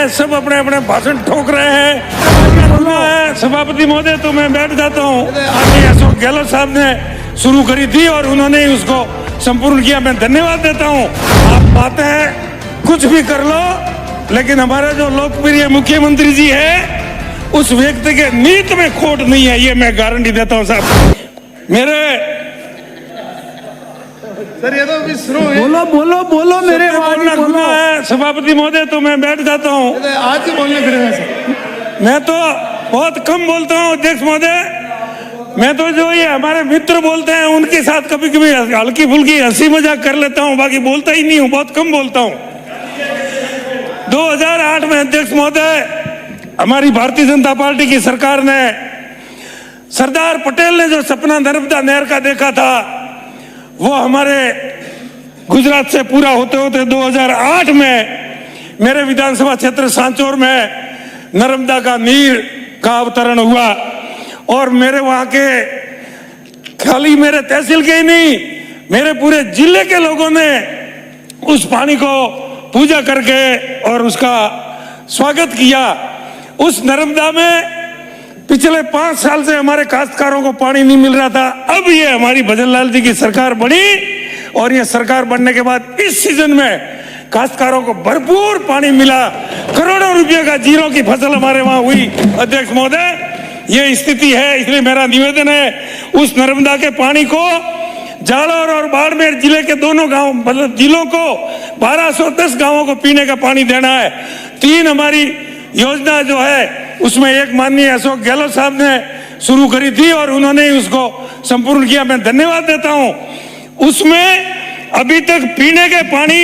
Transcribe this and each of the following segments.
सब अपने अपने भाषण ठोक रहे हैं। सभापति महोदय, तो मैं बैठ जाता हूँ। आगे अशोक गहलोत साहब ने शुरू करी थी और उन्होंने ही उसको संपूर्ण किया। मैं धन्यवाद देता हूँ। आप बातें कुछ भी कर लो, लेकिन हमारे जो लोकप्रिय मुख्यमंत्री जी है, उस व्यक्ति के नीति में खोट नहीं है, ये मैं गारंटी देता हूँ साहब। मेरे सर ये तो अभी शुरू है। बोलो बोलो बोलो मेरे बोलना खुला है। सभापति महोदय, तो मैं बैठ जाता हूँ। आज ही बोलने खड़े हैं सर। मैं तो बहुत कम बोलता हूँ अध्यक्ष महोदय। मैं तो जो ये हमारे मित्र बोलते हैं उनके साथ कभी कभी हल्की फुल्की हंसी मजाक कर लेता हूँ, बाकी बोलता ही नहीं हूँ, बहुत कम बोलता हूँ। 2008 में अध्यक्ष महोदय, हमारी भारतीय जनता पार्टी की सरकार ने, सरदार पटेल ने जो सपना नर्मदा नहर का देखा था, वो हमारे गुजरात से पूरा होते होते 2008 में मेरे विधानसभा क्षेत्र सांचौर में नर्मदा का नीर का अवतरण हुआ। और मेरे वहां के, खाली मेरे तहसील के ही नहीं, मेरे पूरे जिले के लोगों ने उस पानी को पूजा करके और उसका स्वागत किया। उस नर्मदा में पिछले 5 साल से हमारे काश्तकारों को पानी नहीं मिल रहा था। अब ये हमारी भजन लाल जी की सरकार बनी और ये सरकार बनने के बाद इस सीजन में काश्तकारों को भरपूर पानी मिला। करोड़ों रुपए का जीरो की फसल हमारे वहां हुई। अध्यक्ष महोदय, ये स्थिति है, इसलिए मेरा निवेदन है उस नर्मदा के पानी को जालौर और बाड़मेर जिले के दोनों गांव, मतलब जिलों को 1210 गांवों को पीने का पानी देना है। 3 हमारी योजना जो है उसमें एक माननीय अशोक गहलोत साहब ने शुरू करी थी और उन्होंने ही उसको संपूर्ण किया। मैं धन्यवाद देता हूं। उसमें अभी तक पीने के पानी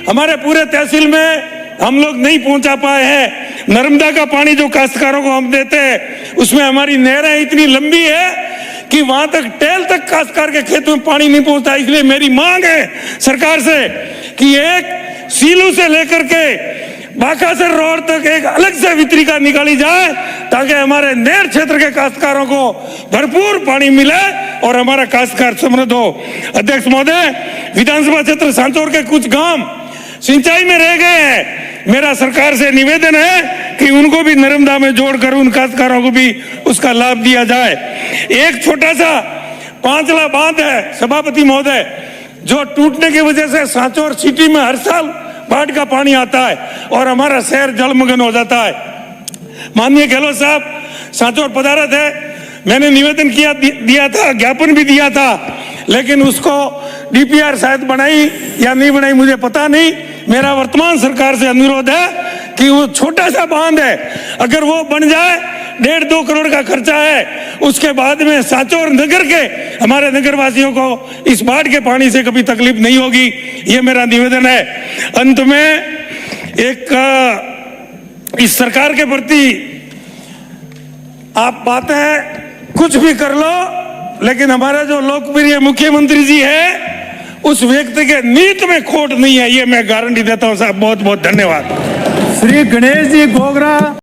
हमारे पूरे तहसील में हम लोग नहीं पहुंचा पाए हैं। नर्मदा का पानी जो काश्तकारों को हम देते हैं, उसमें हमारी नहरें इतनी लंबी है कि वहां तक टेल तक काश्तकार के खेत में पानी नहीं पहुंचता। इसलिए मेरी मांग है सरकार से कि एक सीलू से लेकर के बाकासर रोड तक एक अलग से वितरिका निकाली जाए, ताकि हमारे नहर क्षेत्र के काश्तकारों को भरपूर पानी मिले और हमारा काश्तकार समृद्ध हो। अध्यक्ष महोदय, विधानसभा क्षेत्र सांचौर के कुछ गांव सिंचाई में रह गए हैं। मेरा सरकार से निवेदन है कि उनको भी नर्मदा में जोड़कर उन काश्तकारों को भी उसका लाभ दिया जाए। एक छोटा सा 5ला बांध है सभापति महोदय, जो टूटने की वजह से सांचौर सिटी में हर साल बाढ़ का पानी आता है और हमारा शहर जलमग्न हो जाता है। माननीय गहलोत साहब सांचौर पधारे थे, मैंने निवेदन दिया था, ज्ञापन भी दिया था, लेकिन उसको डीपीआर शायद बनाई या नहीं बनाई मुझे पता नहीं। मेरा वर्तमान सरकार से अनुरोध है कि वो छोटा सा बांध है, अगर वो बन जाए, 1.5-2 करोड़ का खर्चा है, उसके बाद में सांचौर नगर के हमारे नगरवासियों को इस बाढ़ के पानी से कभी तकलीफ नहीं होगी। ये मेरा निवेदन है। अंत में एक इस सरकार के प्रति, आप बातें कुछ भी कर लो, लेकिन हमारे जो लोकप्रिय मुख्यमंत्री जी है, उस व्यक्ति के नीति में खोट नहीं है, ये मैं गारंटी देता हूं साहब। बहुत बहुत धन्यवाद। श्री गणेश जी गोगरा।